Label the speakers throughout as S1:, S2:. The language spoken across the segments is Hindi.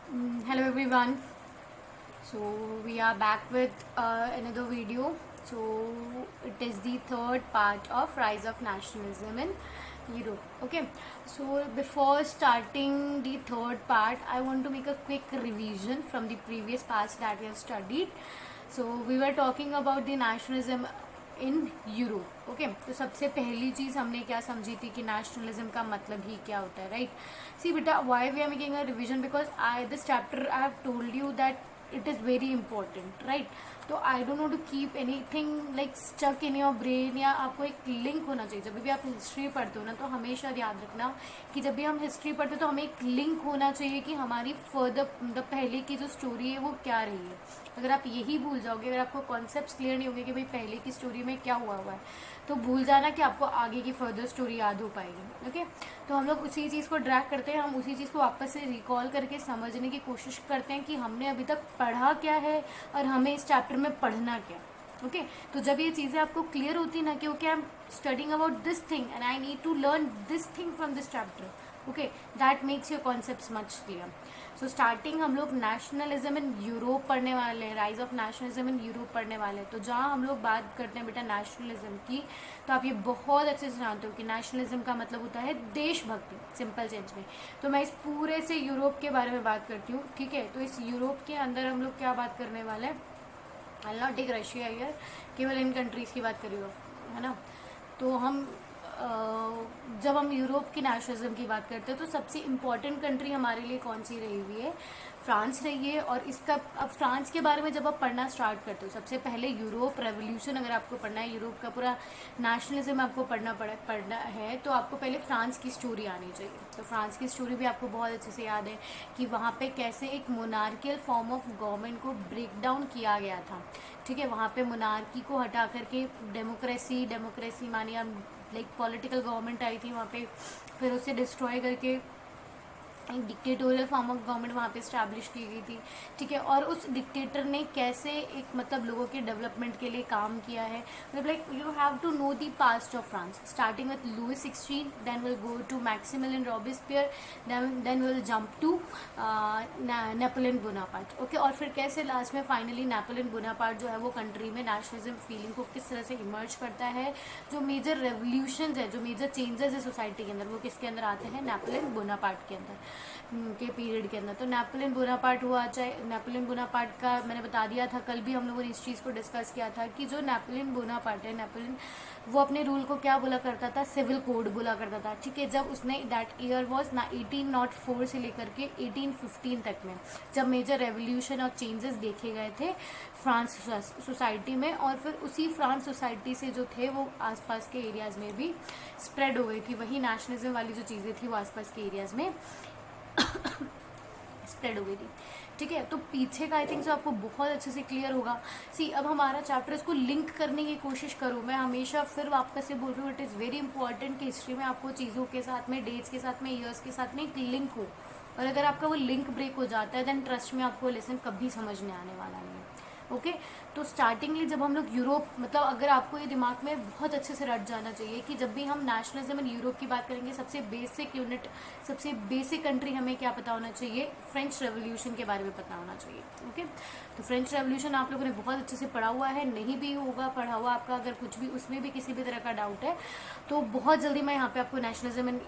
S1: Hello everyone. So we are back with another video. So it is the third part of Rise of Nationalism in Europe. Okay. So before starting the third part, I want to make a quick revision from the previous parts that we have studied. So we were talking about the nationalism in Europe. Okay, तो सबसे पहली चीज़ हमने क्या समझी थी कि नेशनलिज्म का मतलब ही क्या होता है, राइट. सी बेटा, why we are making a revision, because I this chapter I have told you that it is very important, right. तो I don't want to keep anything like stuck in your brain, या आपको एक लिंक होना चाहिए. जब भी आप हिस्ट्री पढ़ते हो ना, तो हमेशा याद रखना कि जब भी हम हिस्ट्री पढ़ते हो तो हमें एक लिंक होना चाहिए कि हमारी फर्दर मतलब पहले की जो स्टोरी है वो क्या रही है. अगर आप यही भूल जाओगे, अगर आपको कॉन्सेप्ट्स क्लियर नहीं होंगे कि भाई पहले की स्टोरी में क्या हुआ है, तो भूल जाना कि आपको आगे की फर्दर स्टोरी याद हो पाएगी. ओके, तो हम लोग उसी चीज़ को ड्रैग करते हैं, हम उसी चीज़ को वापस से रिकॉल करके समझने की कोशिश करते हैं कि हमने अभी तक पढ़ा क्या है और हमें इस चैप्टर में पढ़ना क्या. ओके, तो जब ये चीज़ें आपको क्लियर होती ना कि okay, I am studying about this thing and I need to learn this thing from this chapter, okay, that makes your concepts much clear. So starting हम लोग नेशनलिज्म इन यूरोप पढ़ने वाले हैं, rise of nationalism in Europe पढ़ने वाले हैं. तो जहाँ हम लोग बात करते हैं बेटा नेशनलिज्म की, तो आप ये बहुत अच्छे से जानते हो कि नेशनलिज्म का मतलब होता है देशभक्ति, सिंपल सेंस में. तो मैं इस पूरे से यूरोप के बारे में बात करती हूँ, ठीक है. तो इस यूरोप के अंदर हम लोग क्या बात करने वाले हैं, आई नॉट टेक रशिया ईयर, केवल इन कंट्रीज़ की बात करी हो, है ना. तो हम जब हम यूरोप की नेशनलिज्म की बात करते हैं तो सबसे इम्पॉर्टेंट कंट्री हमारे लिए कौन सी रही हुई है, फ्रांस रही है. और इसका अब फ्रांस के बारे में जब आप पढ़ना स्टार्ट करते हो, सबसे पहले यूरोप रेवोल्यूशन अगर आपको पढ़ना है, यूरोप का पूरा नेशनलिज्म आपको पढ़ना है, तो आपको पहले फ्रांस की स्टोरी आनी चाहिए. तो फ्रांस की स्टोरी भी आपको बहुत अच्छे से याद है कि वहाँ पे कैसे एक मोनार्कियल फॉर्म ऑफ गवर्नमेंट को ब्रेक डाउन किया गया था, ठीक है. वहाँ पे मोनार्की को हटा करके डेमोक्रेसी मानिए, लाइक पॉलिटिकल गवर्नमेंट आई थी वहाँ पे, फिर उसे डिस्ट्रॉय करके एक डिक्टेटोरियल फॉर्म ऑफ गवर्नमेंट वहाँ पे इस्टेब्लिश की गई थी, ठीक है. और उस डिक्टेटर ने कैसे एक मतलब लोगों के डेवलपमेंट के लिए काम किया है, मतलब like you have to know the past of France, starting with Louis 16, then will go to Maximilien Robespierre, then will jump to Napoleon Bonaparte, okay. और फिर कैसे लास्ट में फाइनली नेपोलियन बोनापार्ट जो है वो कंट्री में नेशनलिज्म फीलिंग को किस तरह से इमर्ज करता है. जो मेजर रेवोल्यूशन है, जो मेजर चेंजेस है सोसाइटी के अंदर, वो किसके अंदर आते हैं, नेपोलियन बोनापार्ट के अंदर के पीरियड के अंदर. तो नेपोलियन बोनापार्ट हुआ, चाहे नेपोलियन बोनापार्ट का मैंने बता दिया था, कल भी हम लोगों ने इस चीज़ को डिस्कस किया था कि जो नेपोलियन बोनापार्ट है, नेपोलियन वो अपने रूल को क्या बोला करता था, सिविल कोड बोला करता था, ठीक है. जब उसने दैट ईयर वॉज ना 1804 से लेकर के 1815 तक में, जब मेजर रेवोल्यूशन और चेंजेस देखे गए थे फ्रांस सोसाइटी में, और फिर उसी फ्रांस सोसाइटी से जो थे वो आसपास के एरियाज़ में भी स्प्रेड हो गई थी, वही नेशनलिज्म वाली जो चीज़ें थी वो आसपास के एरियाज़ में स्प्रेड हो गई थी, ठीक है. तो पीछे का आई थिंक सो आपको बहुत अच्छे से क्लियर होगा. सी, अब हमारा चैप्टर, इसको लिंक करने की कोशिश करो. मैं हमेशा फिर वापस से बोल रही हूँ, इट इज़ वेरी इंपॉर्टेंट कि हिस्ट्री में आपको चीज़ों के साथ में, डेट्स के साथ में, ईयर्स के साथ में एक लिंक हो. और अगर आपका वो लिंक ब्रेक हो जाता है, देन ट्रस्ट में आपको लेसन कभी समझ में आने वाला नहीं है, ओके. तो स्टार्टिंगली जब हम लोग यूरोप, मतलब अगर आपको ये दिमाग में बहुत अच्छे से रट जाना चाहिए कि जब भी हम नेशनलिज्म इन यूरोप की बात करेंगे, सबसे बेसिक यूनिट, सबसे बेसिक कंट्री हमें क्या पता होना चाहिए, फ्रेंच रेवोल्यूशन के बारे में पता होना चाहिए, ओके. तो फ्रेंच रेवोल्यूशन आप लोगों ने बहुत अच्छे से पढ़ा हुआ है, नहीं भी होगा पढ़ा हुआ आपका, अगर कुछ भी उसमें भी किसी भी तरह का डाउट है, तो बहुत जल्दी मैं यहाँ पे आपको nationalism in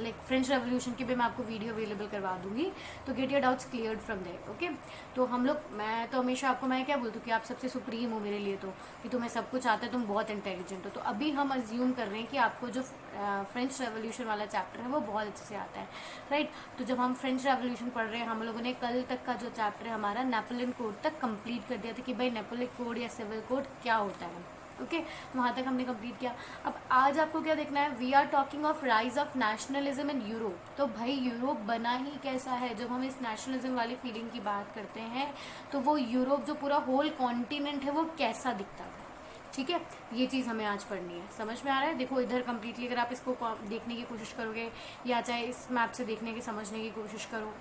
S1: like French revolution की भी मैं आपको वीडियो अवेलेबल करवा दूंगी. तो get your doubts cleared from there, okay. तो हम लोग, मैं तो हमेशा आपको मैं क्या बोलती हूँ कि आप सबसे सुप्रीम हो मेरे लिए, तो कि तुम्हें सब कुछ आता है, तुम बहुत इंटेलिजेंट हो. तो अभी हम अज्यूम कर रहे हैं कि आपको जो फ्रेंच रेवोल्यूशन वाला चैप्टर है वो बहुत अच्छे से आता है, राइट. तो जब हम फ्रेंच रेवोल्यूशन पढ़ रहे हैं, हम लोगों ने कल तक का जो चैप्टर है हमारा नेपोलियन कोड तक कंप्लीट कर दिया था कि भाई नेपोलियन कोड या सिविल कोड क्या होता है, ओके. वहाँ तक हमने कंप्लीट किया. अब आज आपको क्या देखना है, we are talking of rise of nationalism in Europe. तो भाई यूरोप बना ही कैसा है, जब हम इस नेशनलिज्म वाली फीलिंग की बात करते हैं, तो वो यूरोप जो पूरा होल कॉन्टिनेंट है वो कैसा दिखता है, ठीक है. ये चीज़ हमें आज पढ़नी है. समझ में आ रहा है. देखो इधर कम्प्लीटली अगर आप इसको देखने की कोशिश करोगे, या चाहे इस मैप से देखने की समझने की कोशिश करो,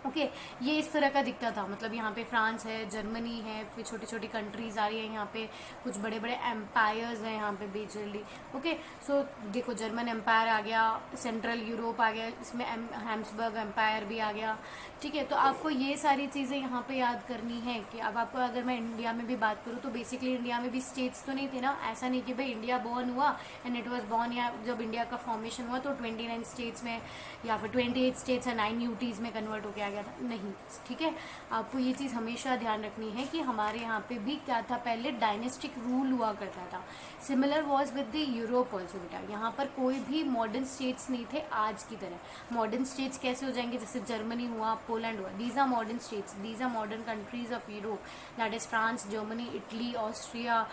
S1: ओके ये इस तरह का दिखता था, मतलब यहाँ पे फ्रांस है, जर्मनी है, फिर छोटी छोटी कंट्रीज आ रही है, यहाँ पे कुछ बड़े बड़े एम्पायर्स हैं यहाँ पे बेजरली। ओके सो देखो जर्मन एम्पायर आ गया, सेंट्रल यूरोप आ गया, इसमें हैम्सबर्ग एम्पायर भी आ गया। ठीक है, तो आपको ये सारी चीज़ें यहाँ पे याद करनी है कि अब आपको अगर मैं इंडिया में भी बात करूँ तो बेसिकली इंडिया में भी स्टेट्स तो नहीं थे ना, ऐसा नहीं कि भाई इंडिया बॉर्न हुआ एंड इट वाज बॉर्न, या जब इंडिया का फॉर्मेशन हुआ तो 29 स्टेट्स में या फिर 28 स्टेट्स या 9 यूटीज़ में कन्वर्ट हो गया था, नहीं। ठीक है, आपको ये चीज़ हमेशा ध्यान रखनी है कि हमारे यहाँ पे भी क्या था, पहले डायनेस्टिक रूल हुआ करता था। Similar was with the Europe also बेटा, यहाँ पर कोई भी मॉडर्न स्टेट्स नहीं थे आज की तरह। मॉडर्न स्टेट्स कैसे हो जाएंगे, जैसे जर्मनी हुआ, पोलैंड हुआ, these are modern states, these are modern countries of Europe, that is France, Germany, Italy, Austria,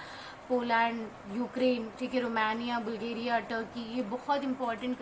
S1: Poland, Ukraine, ठीक है, रोमानिया, बुल्गारिया, टर्की, ये बहुत इंपॉर्टेंट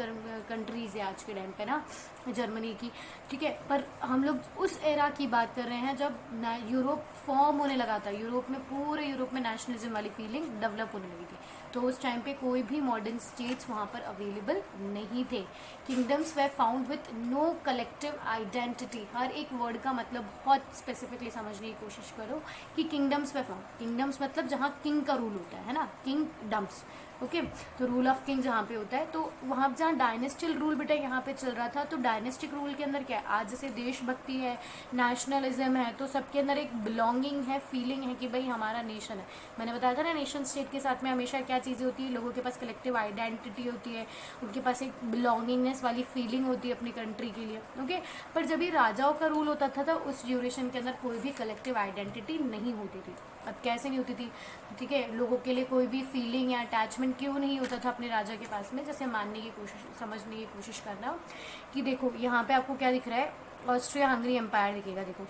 S1: कंट्रीज है आज के टाइम पे ना, जर्मनी की। ठीक है, पर हम लोग उस एरा की बात कर रहे हैं जब यूरोप फॉर्म होने लगा था, यूरोप में, पूरे यूरोप में नेशनलिज्म वाली फीलिंग डेवलप होने लगी थी, तो उस टाइम पे कोई भी मॉडर्न स्टेट्स वहाँ पर अवेलेबल नहीं थे। Kingdoms were found with no collective identity, हर एक वर्ड का मतलब बहुत स्पेसिफिकली समझने की कोशिश करो कि किंगडम्स वे फाउंड, किंगडम्स मतलब जहाँ किंग का रूल होता है ना, किंगडम्स। ओके तो रूल ऑफ किंग जहाँ पे होता है, तो वहाँ जहाँ डायनेस्टियल रूल बेटा यहाँ पे चल रहा था, तो डायनेस्टिक रूल के अंदर क्या है, आज जैसे देशभक्ति है, नेशनलिज्म है, तो सबके अंदर एक बिलोंगिंग है, फीलिंग है कि भाई हमारा नेशन है। मैंने बताया था ना, नेशन स्टेट के साथ में हमेशा क्या चीज़ें होती है, लोगों के पास कलेक्टिव आइडेंटिटी होती है, उनके पास एक बिलोंगिंगनेस वाली फीलिंग होती है अपनी कंट्री के लिए। ओके पर जब ये राजाओं का रूल होता था तो उस ड्यूरेशन के अंदर कोई भी कलेक्टिव आइडेंटिटी नहीं होती थी। अब कैसे नहीं होती थी, ठीक है, लोगों के लिए कोई भी फीलिंग या अटैचमेंट क्यों नहीं होता था अपने राजा के पास में, जैसे मानने की कोशिश, समझने की कोशिश करना कि देखो यहाँ पे आपको क्या दिख रहा है, ऑस्ट्रिया हंगरी एम्पायर दिखेगा, देखो।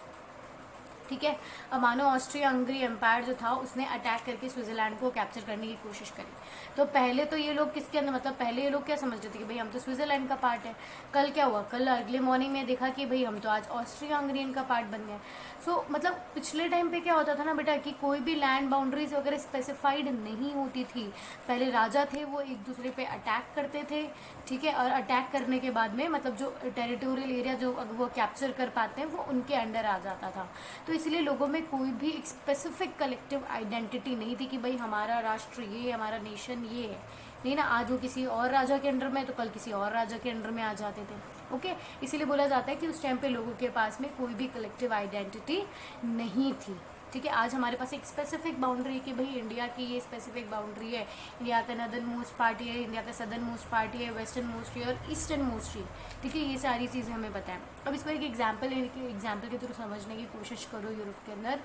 S1: ठीक है, अब मानो ऑस्ट्रिया हंगरी एम्पायर जो था उसने अटैक करके स्विट्जरलैंड को कैप्चर करने की कोशिश करी, तो पहले तो ये लोग किसके अंदर, मतलब पहले ये लोग क्या समझते थे कि भाई हम तो स्विट्जरलैंड का पार्ट है। कल क्या हुआ, कल अगले मॉर्निंग में देखा कि भाई हम तो आज ऑस्ट्रिया हंगरियन का पार्ट बन गए। सो मतलब पिछले टाइम पे क्या होता था ना बेटा कि कोई भी लैंड बाउंड्रीज वगैरह स्पेसिफाइड नहीं होती थी, पहले राजा थे वो एक दूसरे पे अटैक करते थे। ठीक है, और अटैक करने के बाद में मतलब जो टेरिटोरियल एरिया जो वो कैप्चर कर पाते हैं वो उनके अंडर आ जाता था, तो इसलिए लोगों में कोई भी एक स्पेसिफिक कलेक्टिव आइडेंटिटी नहीं थी कि भाई हमारा राष्ट्र ये, हमारा नेशन ये है, नहीं ना। आज वो किसी और राजा के अंडर में तो कल किसी और राजा के अंडर में आ जाते थे। ओके इसीलिए बोला जाता है कि उस टाइम पे लोगों के पास में कोई भी कलेक्टिव आइडेंटिटी नहीं थी। ठीक है, आज हमारे पास एक स्पेसिफिक बाउंड्री है कि भाई इंडिया की ये स्पेसिफिक बाउंड्री है, इंडिया का नॉर्दर्न मोस्ट पार्ट है, इंडिया का सदर्न मोस्ट पार्ट है, वेस्टर्न मोस्ट है और ईस्टर्न मोस्ट है। ठीक है, ये सारी चीज़ें हमें पता है। अब इस पर एक एग्जाम्पल के थ्रू समझने की कोशिश करो यूरोप के अंदर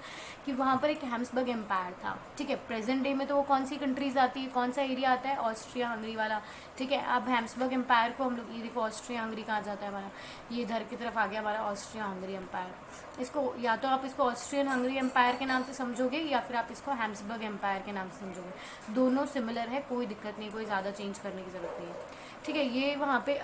S1: कि वहाँ पर एक हैम्सबर्ग एम्पायर था। ठीक है, प्रेजेंट डे में तो वो कौन सी कंट्रीज आती है, कौन सा एरिया आता है, ऑस्ट्रिया हंगरी वाला। ठीक है, अब हैम्सबर्ग एम्पायर को हम लोग, ये देखो ऑस्ट्रिया हंगरी कहाँ जाता है हमारा, ये इधर की तरफ आ गया हमारा ऑस्ट्रिया हंगरी एम्पायर। इसको या तो आप इसको ऑस्ट्रियन हंगरी एम्पायर के नाम से समझोगे या फिर आप इसको हैम्सबर्ग एम्पायर के नाम से समझोगे, दोनों सिमिलर है, कोई दिक्कत नहीं, कोई ज़्यादा चेंज करने की ज़रूरत नहीं है। ठीक है, ये वहाँ पे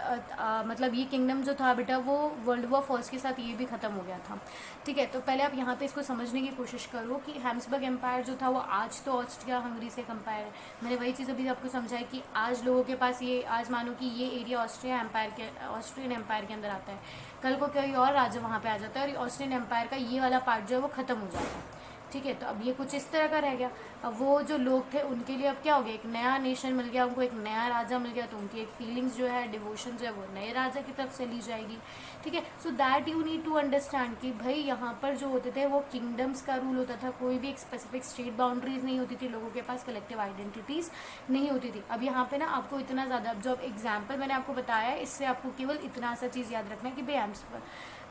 S1: मतलब ये किंगडम जो था बेटा वो वर्ल्ड वॉर फर्स्ट के साथ ये भी ख़त्म हो गया था। ठीक है, तो पहले आप यहाँ पे इसको समझने की कोशिश करो कि हैम्सबर्ग एम्पायर जो था वो आज तो ऑस्ट्रिया हंगरी से कंपेयर है। मैंने वही चीज़ अभी आपको समझाई कि आज लोगों के पास ये, आज मानो कि ये एरिया ऑस्ट्रियन एम्पायर के अंदर आता है, कल को कोई और राजा वहाँ पे आ जाता है और ऑस्ट्रियन एम्पायर का ये वाला पार्ट जो है वो ख़त्म हो जाता है। ठीक है, तो अब ये कुछ इस तरह का रह गया। अब वो जो लोग थे उनके लिए अब क्या हो गया, एक नया नेशन मिल गया, उनको एक नया राजा मिल गया, तो उनकी एक फीलिंग्स जो है, डिवोशन जो है वो नए राजा की तरफ चली जाएगी। ठीक है, so that you need to understand कि भाई यहाँ पर जो होते थे वो किंगडम्स का रूल होता था, कोई भी एक स्पेसिफिक स्टेट बाउंड्रीज नहीं होती थी, लोगों के पास कलेक्टिव आइडेंटिटीज़ नहीं होती थी। अब यहाँ पे ना आपको इतना ज़्यादा, जो एग्जाम्पल मैंने आपको बताया है इससे आपको केवल इतना सा चीज़ याद रखना है कि भाई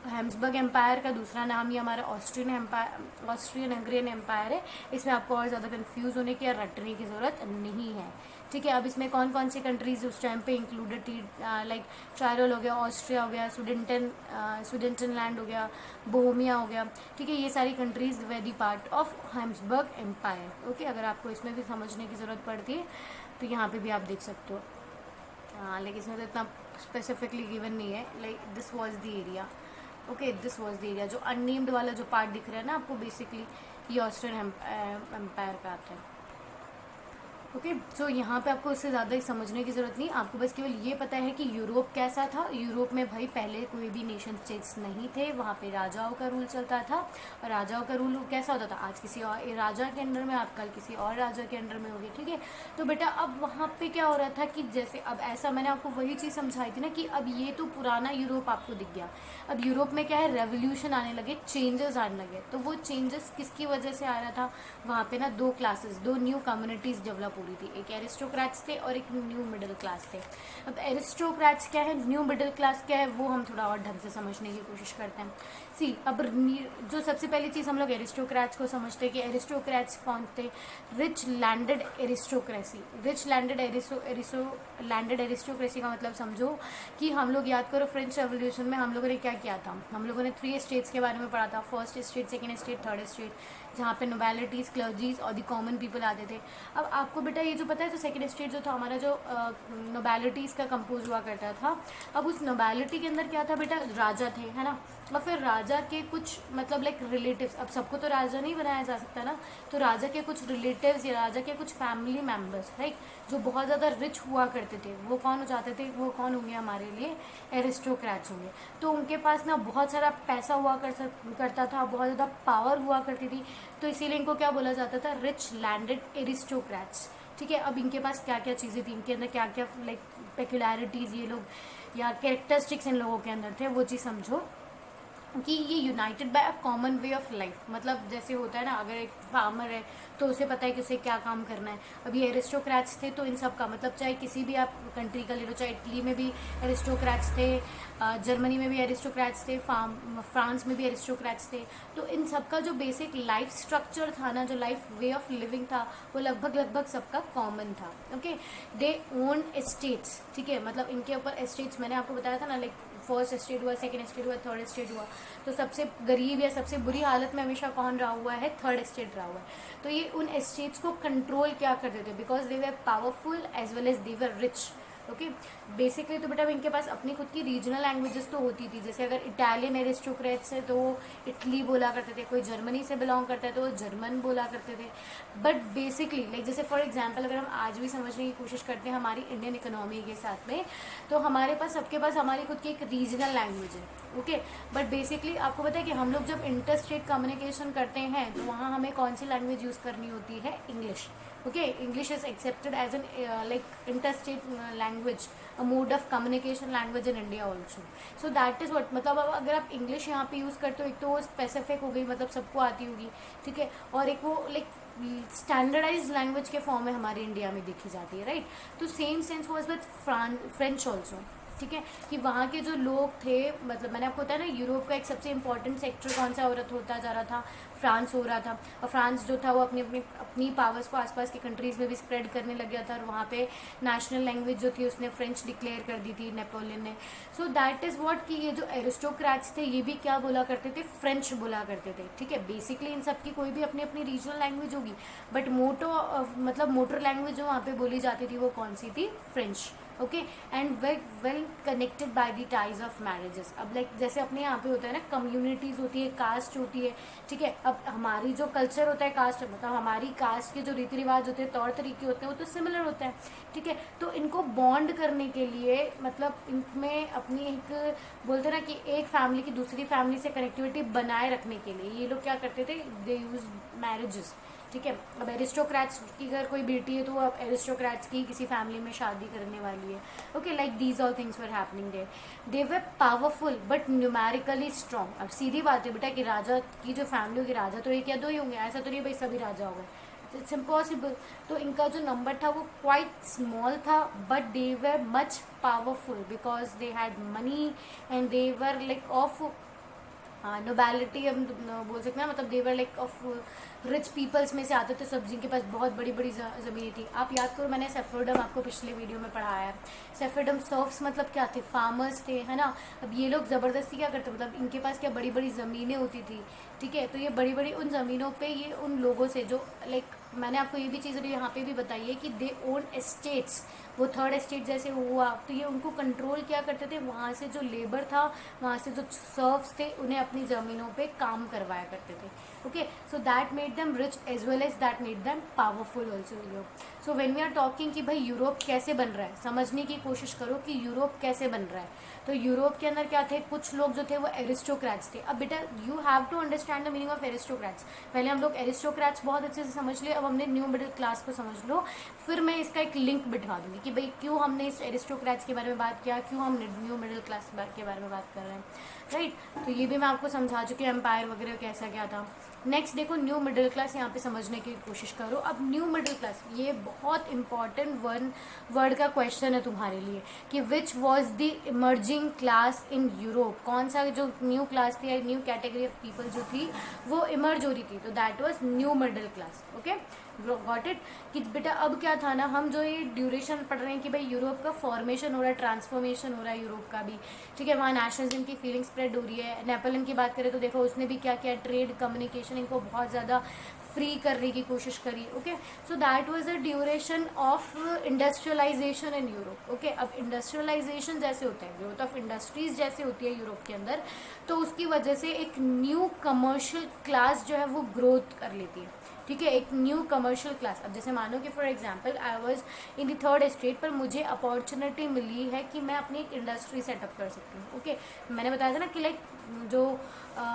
S1: हैम्सबर्ग एम्पायर का दूसरा नाम ही हमारा ऑस्ट्रियन हंगरियन एम्पायर है। इसमें आपको और ज़्यादा कंफ्यूज होने की या रटने की ज़रूरत नहीं है। ठीक है, अब इसमें कौन कौन सी कंट्रीज उस टाइम पे इंक्लूडेड थी, लाइक टायरल हो गया, ऑस्ट्रिया हो गया, सुडेंटन लैंड हो गया, बोहेमिया हो गया। ठीक है, ये सारी countries were the part of Habsburg empire. Okay, अगर आपको इसमें भी समझने की ज़रूरत पड़ती है तो यहाँ पे भी आप देख सकते हो। लेकिन इसमें तो इतना स्पेसिफिकली गिवन नहीं है, like this was the area. Okay, this was the area. जो अननेम्ड वाला जो पार्ट दिख रहा है ना आपको, बेसिकली ये ऑस्ट्रियन एम्पायर का आता है। ओके, सो यहाँ पे आपको इससे ज़्यादा समझने की ज़रूरत नहीं, आपको बस केवल ये पता है कि यूरोप कैसा था। यूरोप में भाई पहले कोई भी नेशन स्टेट्स नहीं थे, वहाँ पे राजाओं का रूल चलता था। और राजाओं का रूल कैसा होता था, आज किसी और राजा के अंडर में, आप कल किसी और राजा के अंडर में होगी, ठीक है। तो बेटा अब वहाँ पे क्या हो रहा था कि जैसे अब ऐसा मैंने आपको वही चीज़ समझाई थी ना कि अब ये तो पुराना यूरोप आपको दिख गया। अब यूरोप में क्या है, रेवोल्यूशन आने लगे, चेंजेस आने लगे। तो वो चेंजेस किसकी वजह से आ रहा था, वहाँ पे ना दो क्लासेस, दो न्यू कम्युनिटीज़ डेवलप हो रही थी। एक एरिस्टोक्रेट्स थे और एक न्यू मिडिल क्लास थे। अब एरिस्टोक्रेट्स क्या है, न्यू मिडिल क्लास क्या है, वो हम थोड़ा और ढंग से समझने की कोशिश करते हैं। सी अब जो सबसे पहली चीज़ हम लोग एरिस्टोक्रेट्स को समझते हैं कि एरिस्टोक्रेट्स कौन थे, rich landed aristocracy. Rich landed landed aristocracy का मतलब समझो कि हम लोग याद करो फ्रेंच रेवोल्यूशन में हम लोगों ने क्या किया था, हम लोगों ने 3 स्टेट्स के बारे में पढ़ा था, first state, second state, third state, जहाँ पे नोबैलिटीज़, क्लर्जीज और द कॉमन पीपल आते थे। अब आपको बेटा ये जो पता है, तो सेकेंड स्टेट जो था हमारा, जो नोबैलिटीज़ का कंपोज हुआ करता था। अब उस नोबैलिटी के अंदर क्या था बेटा, राजा थे, है ना। और फिर राजा के कुछ मतलब लाइक रिलेटिव्स, अब सबको तो राजा नहीं बनाया जा सकता ना, तो राजा के कुछ रिलेटिव्स या राजा के कुछ फैमिली मेम्बर्स, राइट, जो बहुत ज़्यादा रिच हुआ करते थे, वो कौन हो जाते थे, वो कौन होंगे हमारे लिए, एरिस्टोक्रेट्स होंगे। तो उनके पास ना बहुत सारा पैसा हुआ करता था, बहुत ज़्यादा पावर हुआ करती थी, तो इसीलिए इनको क्या बोला जाता था, रिच लैंडेड एरिस्टोक्रेट्स, ठीक है। अब इनके पास क्या क्या चीज़ें थी, इनके अंदर क्या क्या लाइक पेक्युलैरिटीज़ ये लोग या कैरेक्टरिस्टिक्स इन लोगों के अंदर थे, वो चीज़ समझो कि ये united by a common way of life. मतलब जैसे होता है ना, अगर एक फार्मर है तो उसे पता है कि उसे क्या काम करना है। अब ये एरिस्टोक्रेट्स थे, तो इन सब का मतलब चाहे किसी भी आप कंट्री का ले लो, चाहे इटली में भी एरिस्टोक्रेट्स थे, जर्मनी में भी एरिस्टोक्रेट्स थे, फ्रांस में भी एरिस्टोक्रेट्स थे। तो इन सब का जो बेसिक लाइफ स्ट्रक्चर था ना, जो लाइफ वे ऑफ लिविंग था, वो लगभग लगभग सबका कॉमन था। ओके, दे ओन एस्टेट्स, ठीक है, मतलब इनके ऊपर एस्टेट्स, मैंने आपको बताया था ना, लाइक फर्स्ट स्टेट हुआ, सेकेंड स्टेट हुआ, थर्ड स्टेट हुआ। तो सबसे गरीब या सबसे बुरी हालत में हमेशा कौन रहा हुआ है, थर्ड स्टेट रहा हुआ है। तो ये उन स्टेट्स को कंट्रोल क्या करते थे, because they were powerful as well as they were rich. Okay, basically तो बेटा इनके पास अपनी खुद की रीजनल लैंग्वेजेस तो होती थी। जैसे अगर इटालियन एरिस्टोक्रेट्स है तो वो इटली बोला करते थे, कोई जर्मनी से बिलोंग करता है तो वो जर्मन बोला करते थे। बट बेसिकली लाइक जैसे फॉर एग्जांपल अगर हम आज भी समझने की कोशिश करते हैं हमारी इंडियन इकोनॉमी के साथ में, तो हमारे पास सबके पास हमारी खुद की एक रीजनल लैंग्वेज है। ओके, बट बेसिकली आपको पता है कि हम लोग जब इंटर स्टेट कम्युनिकेशन करते हैं तो वहाँ हमें कौन सी लैंग्वेज यूज़ करनी होती है, English. Okay, English is accepted as an like inter state language, a mode of communication language in India also. So that is what, मतलब अब अगर आप इंग्लिश यहाँ पे यूज़ करते हो, एक तो वो स्पेसिफिक हो गई, मतलब सबको आती होगी, ठीक है, और एक वो लाइक स्टैंडर्डाइज लैंग्वेज के फॉर्म में हमारे इंडिया में देखी जाती है, राइट। तो same sense was with French also, ठीक है, कि वहाँ के जो लोग थे, मतलब मैंने आपको बताया ना, यूरोप का एक सबसे इंपॉर्टेंट सेक्टर कौन सा होता जा रहा था, फ्रांस हो रहा था। और फ्रांस जो था वो अपनी पावर्स को आसपास की कंट्रीज़ में भी स्प्रेड करने लग गया था, और वहाँ पे नेशनल लैंग्वेज जो थी उसने फ्रेंच डिक्लेयर कर दी थी नेपोलियन ने। सो दैट इज़ व्हाट कि ये जो एरिस्टोक्रेट्स थे ये भी क्या बोला करते थे, फ्रेंच बोला करते थे, ठीक है। बेसिकली इन सब की कोई भी अपनी अपनी रीजनल लैंग्वेज होगी, बट मतलब मोटर लैंग्वेज जो वहाँ पे बोली जाती थी वो कौन सी थी, French. Okay, and well connected by the ties of marriages. अब लाइक जैसे अपने यहाँ पे होता है ना, कम्युनिटीज़ होती है, कास्ट होती है, ठीक है। अब हमारी जो कल्चर होता है कास्ट, मतलब हमारी कास्ट के जो रीति रिवाज होते हैं, तौर तरीके होते हैं, वो तो सिमिलर होते हैं, ठीक है। तो इनको बॉन्ड करने के लिए, मतलब इनमें अपनी एक बोलते हैं ना कि एक फैमिली की दूसरी फैमिली से कनेक्टिविटी बनाए रखने के लिए ये लोग क्या करते थे, दे यूज मैरिजेस, ठीक है। अब एरिस्टोक्रेट्स की अगर कोई बेटी है तो अब एरिस्टोक्रेट्स की किसी फैमिली में शादी करने वाली है। Okay, like these all things were happening there. They were powerful but numerically strong. अब सीधी बात है बेटा कि राजा की जो फैमिली होगी, राजा तो एक या दो ही होंगे, ऐसा तो नहीं भाई सभी राजा हो गए, इट्स इम्पॉसिबल। तो इनका जो नंबर था वो क्वाइट स्मॉल था, but they were much powerful because they had money and they were like of nobility, हम बोल सकते हैं, मतलब they were like of rich peoples में से आते थे, सब जिनके पास बहुत बड़ी बड़ी ज़मीनें थी। आप याद करो, मैंने सेफरडम आपको पिछले वीडियो में पढ़ाया है। सेफरडम सर्फ्स मतलब क्या थे, फार्मर्स थे, है ना। अब ये लोग ज़बरदस्ती क्या करते, मतलब इनके पास क्या बड़ी बड़ी ज़मीनें होती थी, ठीक है। तो ये बड़ी बड़ी उन ज़मीनों पे ये उन लोगों से जो लाइक मैंने आपको ये भी चीज़ यहाँ पे भी बताई है कि दे ओन एस्टेट्स, वो थर्ड एस्टेट जैसे हुआ तो ये उनको कंट्रोल क्या करते थे, वहाँ से जो लेबर था, वहाँ से जो सर्व्स थे, उन्हें अपनी ज़मीनों पे काम करवाया करते थे. Okay, so that made them rich as well as that made them powerful also. So when we are talking कि भाई यूरोप कैसे बन रहा है, समझने की कोशिश करो कि यूरोप कैसे बन रहा है. तो यूरोप के अंदर क्या थे, कुछ लोग जो थे वो एरिस्टोक्रेट्स थे. अब बेटा you have to understand the meaning of aristocrats. पहले हम लोग एरिस्टोक्रेट्स बहुत अच्छे से समझ लिए, अब हमने न्यू मिडिल क्लास को समझ लो. फिर मैं इसका एक लिंक बिठा दूंगी कि भाई क्यों हमने इस एरिस्टोक्रेट्स के बारे में बात किया, क्यों हम न्यू मिडिल क्लास के बारे में बात कर रहे हैं. राइट, तो ये भी मैं आपको समझा चुकी हूँ एम्पायर वगैरह कैसा क्या था. नेक्स्ट देखो न्यू मिडिल क्लास, यहाँ पे समझने की कोशिश करो. अब न्यू मिडिल क्लास ये बहुत इंपॉर्टेंट वर्ड का क्वेश्चन है तुम्हारे लिए कि which was the emerging class in Europe. कौन सा जो न्यू क्लास थी या न्यू कैटेगरी ऑफ पीपल जो थी वो इमर्ज हो रही थी, तो that was new middle class. Okay, got it. कि बेटा अब क्या था ना, हम जो ये ड्यूरेशन पढ़ रहे हैं कि भाई यूरोप का फॉर्मेशन हो रहा है, ट्रांसफॉर्मेशन हो रहा है यूरोप का भी. ठीक है, वहाँ नेशनलिज्म की फीलिंग स्प्रेड हो रही है. नेपोलियन की बात करें तो देखो उसने भी क्या किया, ट्रेड कम्युनिकेशन इनको बहुत ज़्यादा फ्री करने की कोशिश करी. Okay, so that was the duration of industrialisation in Europe. Okay, अब इंडस्ट्रियलाइजेशन जैसे होता है, ग्रोथ ऑफ इंडस्ट्रीज जैसे होती है यूरोप के अंदर, तो उसकी वजह से एक न्यू कमर्शियल क्लास जो है वो ग्रोथ कर लेती है. ठीक है, एक न्यू कमर्शियल क्लास. अब जैसे मानो कि for example I was in the third state, पर मुझे अपॉर्चुनिटी मिली है कि मैं अपनी एक इंडस्ट्री सेटअप कर सकती हूँ. ओके, मैंने बताया था ना कि लाइक जो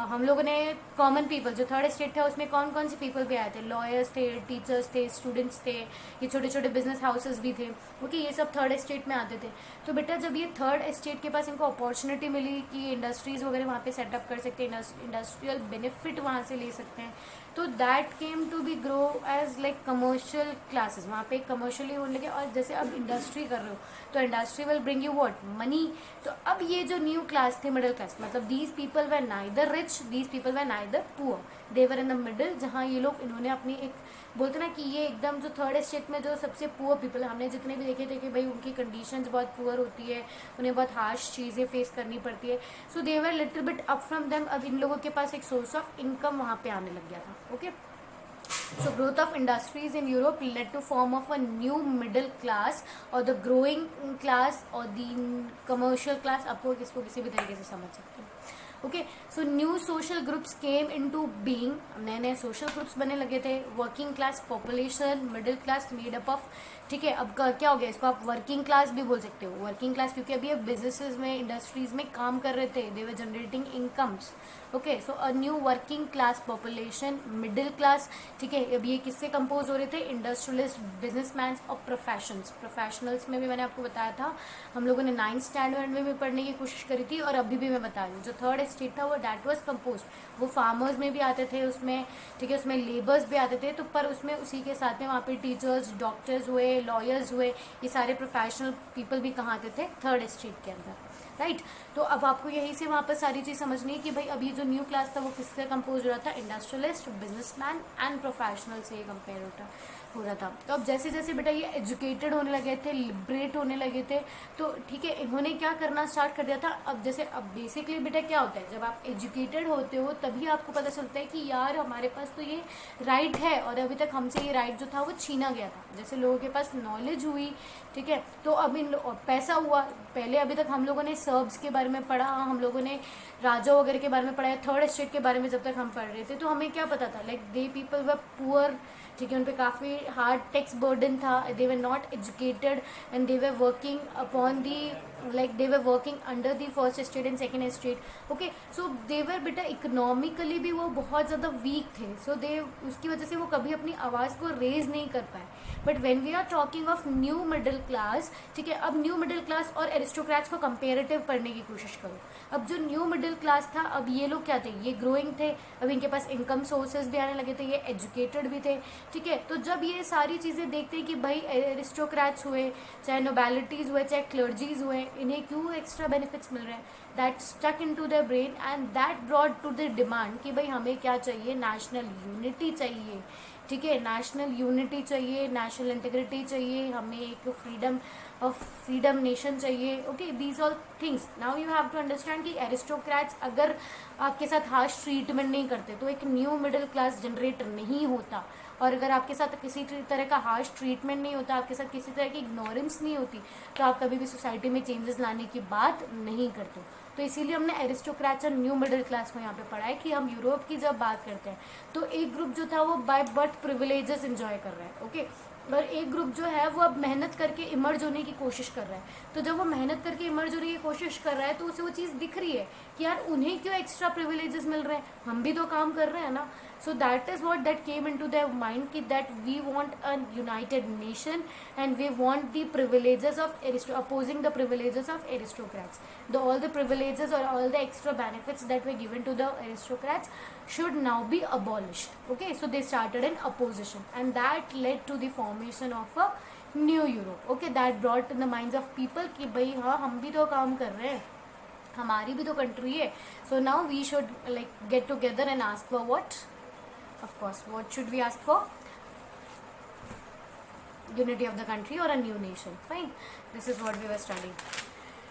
S1: हम लोगों ने कॉमन पीपल, जो थर्ड स्टेट था उसमें कौन कौन से पीपल भी आए थे, लॉयर्स थे, टीचर्स थे, स्टूडेंट्स थे, ये छोटे छोटे बिजनेस हाउसेस भी थे. ओके, ये सब थर्ड स्टेट में आते थे. तो बेटा जब ये थर्ड स्टेट के पास इनको अपॉर्चुनिटी मिली कि इंडस्ट्रीज वगैरह वहाँ पे सेटअप कर सकते हैं, इंडस्ट्रियल बेनिफिट वहाँ से ले सकते हैं, तो that came to be grow as like commercial classes. वहाँ पे कमर्शियली होने लगे. और जैसे अब इंडस्ट्री कर रहे हो तो industry will bring you what, money. तो अब ये जो न्यू क्लास थी, मिडिल क्लास, मतलब these people were neither rich, these people were neither poor, they were in the middle. जहाँ ये लोग, इन्होंने अपनी एक, बोलते ना कि ये एकदम जो थर्ड स्टेट में जो सबसे पुअर पीपल, हमने जितने भी देखे थे कि भाई उनकी कंडीशंस बहुत पुअर होती है, उन्हें बहुत हार्श चीज़ें फेस करनी पड़ती है. So they were little bit up from them. अब इन लोगों के पास एक सोर्स ऑफ इनकम वहाँ पे आने लग गया था. Okay, so growth of industries in Europe led to form of a new middle class or the growing class or the commercial class. आपको इसको किसी भी तरीके से समझ सकते हो. Okay, so new social groups came into being. नए नए सोशल ग्रुप्स बनने लगे थे. Working class population, middle class made up of. ठीक है, अब क्या हो गया, इसको आप वर्किंग क्लास भी बोल सकते हो. वर्किंग क्लास क्योंकि अभी ये बिजनेसेस में, इंडस्ट्रीज में काम कर रहे थे, they were generating incomes. Okay, so a new working class population, middle class. ठीक है, अब ये किससे कंपोज हो रहे थे, इंडस्ट्रियलिस्ट, बिजनेसमैन और प्रोफेशनल्स में भी मैंने आपको बताया था. हम लोगों ने 9th स्टैंडर्ड में भी पढ़ने की कोशिश करी थी और अभी भी मैं बता रही हूँ. जो थर्ड स्टेट था वो दैट वाज कंपोज, वो फार्मर्स में भी आते थे उसमें. ठीक है, उसमें लेबर्स भी आते थे, तो पर उसमें उसी के साथ में वहाँ पे टीचर्स, डॉक्टर्स हुए, लॉयर्स हुए, ये सारे प्रोफेशनल पीपल भी कहाँ आते थे, थर्ड स्टेट के अंदर. राइट, तो अब आपको यहीं से वहाँ पर सारी चीज़ समझनी है कि भाई अब ये जो न्यू क्लास था वो किससे कंपोज हो रहा था, इंडस्ट्रियलिस्ट, बिजनेसमैन एंड प्रोफेशनल से ये कंपेयर हो रहा था. तो अब जैसे जैसे बेटा ये एजुकेटेड होने लगे थे, लिबरेट होने लगे थे, तो ठीक है इन्होंने क्या करना स्टार्ट कर दिया था. अब जैसे अब बेसिकली बेटा क्या होता है, जब आप एजुकेटेड होते हो तभी आपको पता चलता है कि यार हमारे पास तो ये राइट है और अभी तक हमसे ये राइट जो था वो छीना गया था. जैसे लोगों के पास नॉलेज हुई, ठीक है, तो अब पैसा हुआ. पहले अभी तक हम लोगों ने सर्ब्स के बारे में पढ़ा, हम लोगों ने राजा वगैरह के बारे में पढ़ा, थर्ड स्टेट के बारे में जब तक हम पढ़ रहे थे तो हमें क्या पता था, like the people were poor. ठीक है, उन पर काफ़ी हार्ड टैक्स बर्डन था, they were not educated and they were working upon the, like they were working under the first state and second state. Okay, so they were बेटा इकोनॉमिकली भी वो बहुत ज़्यादा वीक थे. so they, उसकी वजह से वो कभी अपनी आवाज़ को रेज नहीं कर पाए. But when we are talking of new middle class, ठीक है, अब न्यू मिडिल क्लास और एरिस्टोक्रेट्स को कंपेरेटिव पढ़ने की कोशिश करो. अब जो न्यू मिडिल क्लास था, अब ये लोग क्या थे, ये ग्रोइंग थे, अब इनके पास इनकम सोर्सेज भी आने लगे थे, ये एजुकेटेड भी थे. ठीक है, तो जब ये सारी चीज़ें देखते हैं कि भाई एरिस्टोक्रेट्स हुए, चाहे नोबैलिटीज़ हुए, चाहे क्लर्जीज हुए, इन्हें क्यों एक्स्ट्रा बेनिफिट्स मिल रहे हैं, that stuck into the brain and that brought to the demand कि भाई हमें क्या चाहिए, नेशनल यूनिटी चाहिए. ठीक है, नेशनल यूनिटी चाहिए, नेशनल इंटीग्रिटी चाहिए, हमें एक फ्रीडम नेशन चाहिए. Okay, these all things. Now you have to understand कि एरिस्टोक्रेट्स अगर आपके साथ हार्श ट्रीटमेंट नहीं करते तो एक न्यू मिडिल क्लास जनरेट नहीं होता. और अगर आपके साथ किसी तरह का हार्श ट्रीटमेंट नहीं होता, आपके साथ किसी तरह की इग्नोरेंस नहीं होती, तो आप कभी भी सोसाइटी में चेंजेस लाने की बात नहीं करते. तो इसीलिए हमने एरिस्टोक्रेट्स और न्यू मिडिल क्लास को यहाँ पे पढ़ा है कि हम यूरोप की जब बात करते हैं तो एक ग्रुप जो था वो बाय बर्थ प्रिविलेजेस एंजॉय कर रहा है. ओके, और एक ग्रुप जो है वो अब मेहनत करके इमर्ज होने की कोशिश कर रहा है. तो जब वो मेहनत करके इमर्ज होने की कोशिश कर रहा है तो उसे वो चीज़ दिख रही है कि यार उन्हें क्यों एक्स्ट्रा प्रिविलेजेस मिल रहे हैं, हम भी तो काम कर रहे हैं ना. So that is what that came into their mind कि that we want a united nation and we want the privileges of opposing the privileges of aristocrats. All the privileges or all the extra benefits that were given to the aristocrats should now be abolished. Okay, so they started an opposition and that led to the formation of a new Europe. Okay, that brought in the minds of people कि भाई हाँ हम भी तो काम कर रहे हैं, हमारी भी तो कंट्री है. So now we should like get together and ask for what? Of course, what should we ask for? Unity of the country or a new nation. Fine, this is what we were studying.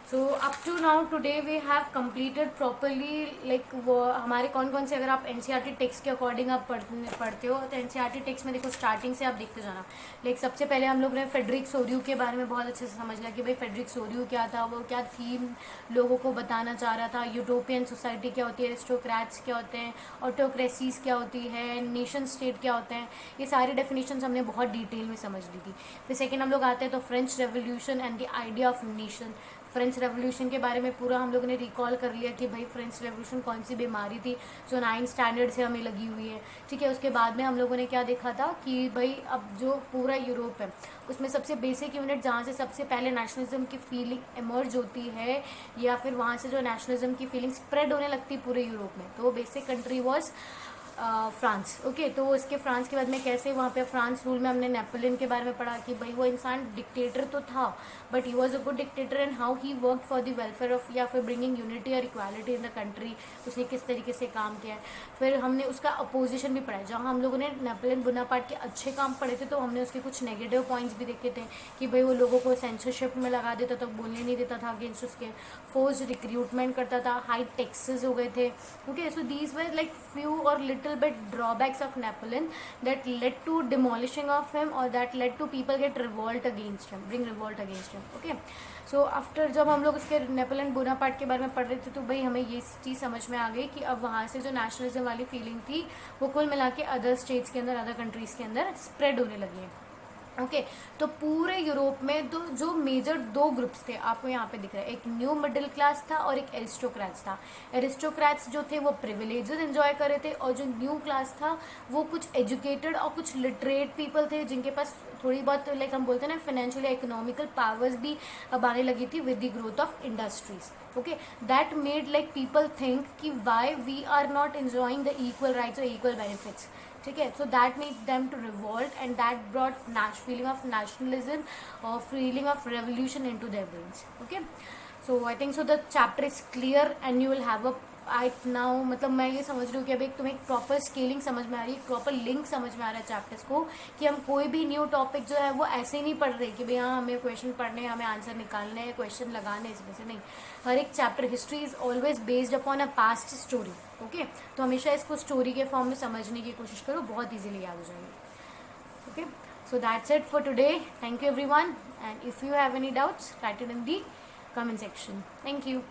S1: So up to now today we have completed properly like वो हमारे कौन कौन से, अगर आप NCERT टेक्स्ट के अकॉर्डिंग आप पढ़ते हो तो NCERT टेक्स्ट में देखो स्टार्टिंग से आप देखते जाना. लाइक सबसे पहले हम लोग ने फेडरिक सोरियू के बारे में बहुत अच्छे से समझ लिया कि भाई फेडरिक सोरियू क्या था, वो क्या थीम लोगों को बताना चाह रहा था, यूटोपियन सोसाइटी क्या होती है, एरिस्टोक्रेट्स क्या होते हैं, ऑटोक्रेसीज क्या होती है, नेशन स्टेट क्या होते हैं, ये सारी डेफिनेशन हमने बहुत डिटेल में समझ ली थी. फिर सेकेंड हम लोग आते हैं तो French revolution and the idea of nation. French revolution के बारे में पूरा हम लोगों ने रिकॉल कर लिया कि भाई फ्रेंच रेवोल्यूशन कौन सी बीमारी थी जो 9 स्टैंडर्ड से हमें लगी हुई है. ठीक है, उसके बाद में हम लोगों ने क्या देखा था कि भाई अब जो पूरा यूरोप है उसमें सबसे बेसिक यूनिट जहाँ से सबसे पहले नेशनलिज्म की फीलिंग इमर्ज होती है या फिर वहाँ से जो नेशनलिज्म की फीलिंग स्प्रेड होने लगती है पूरे यूरोप में, तो वो basic country was France. Okay, तो इसके फ्रांस के बाद में कैसे वहाँ पे फ्रांस रूल में हमने नेपोलियन के बारे में पढ़ा कि भाई वो इंसान डिक्टेटर तो था but he was a good dictator and how he work for the welfare of या फिर ब्रिंगिंग यूनिटी और इक्वालिटी इन द कंट्री, उसने किस तरीके से काम किया है. फिर हमने उसका अपोजिशन भी पढ़ा, जहाँ हम लोगों ने नेपोलियन बोनापार्ट के अच्छे काम पढ़े थे तो हमने उसके कुछ नेगेटिव पॉइंट्स भी देखे थे कि भाई वो लोगों को सेंसरशिप में लगा देता था, बोलने नहीं देता था अगेंस्ट उसके, फोर्स रिक्रूटमेंट करता था, हाई टैक्सेस हो गए थे. Okay, so these were like few और little bit drawbacks of Napoleon that led to demolishing of him or that led to people get revolt against him, bring revolt against him. Okay, so after जब हम लोग उसके नेपोलियन बोनापार्ट के बारे में पढ़ रहे थे तो भाई हमें ये चीज़ समझ में आ गई कि अब वहाँ से जो नेशनलिज्म वाली फीलिंग थी वो कुल मिला के अदर स्टेट्स के अंदर, अदर कंट्रीज़ के अंदर स्प्रेड होने लगी है. ओके, तो पूरे यूरोप में तो जो मेजर 2 ग्रुप्स थे आपको यहाँ पे दिख रहा है, एक न्यू मिडिल क्लास था और एक एरिस्टोक्रेट्स था. एरिस्टोक्रेट्स जो थे वो प्रिविलेजेस एंजॉय कर रहे थे और जो न्यू क्लास था वो कुछ एजुकेटेड और कुछ लिटरेट पीपल थे जिनके पास थोड़ी बहुत लाइक हम बोलते हैं ना फाइनेंशियल इकोनॉमिकल पावर्स भी अब आने लगी थी with the growth of industries. Okay, that made like people think कि why we are not enjoying the equal rights और इक्वल बेनिफिट्स. ठीक है, so that made them to revolt and that brought feeling of nationalism और feeling of revolution in to their brains. Okay, so I think so the chapter is clear and you will have a I now, मतलब मैं ये समझ रही हूँ कि अब एक तुम्हें एक प्रॉपर स्केलिंग समझ में आ रही है, एक प्रॉपर लिंक समझ में आ रहा है चैप्टर्स को कि हम कोई भी न्यू टॉपिक जो है वो ऐसे ही नहीं पढ़ रहे कि भाई हाँ हमें क्वेश्चन पढ़ने हैं, हमें आंसर निकालने हैं, क्वेश्चन लगाने, इसमें से नहीं. हर एक chapter history is always based upon a past story. Okay, तो हमेशा इसको स्टोरी के फॉर्म में समझने की कोशिश करो, बहुत ईजिली याद हो जाएगी. Okay, so that's it for today. Thank you everyone and if you have any doubts right it in the comment section. Thank you.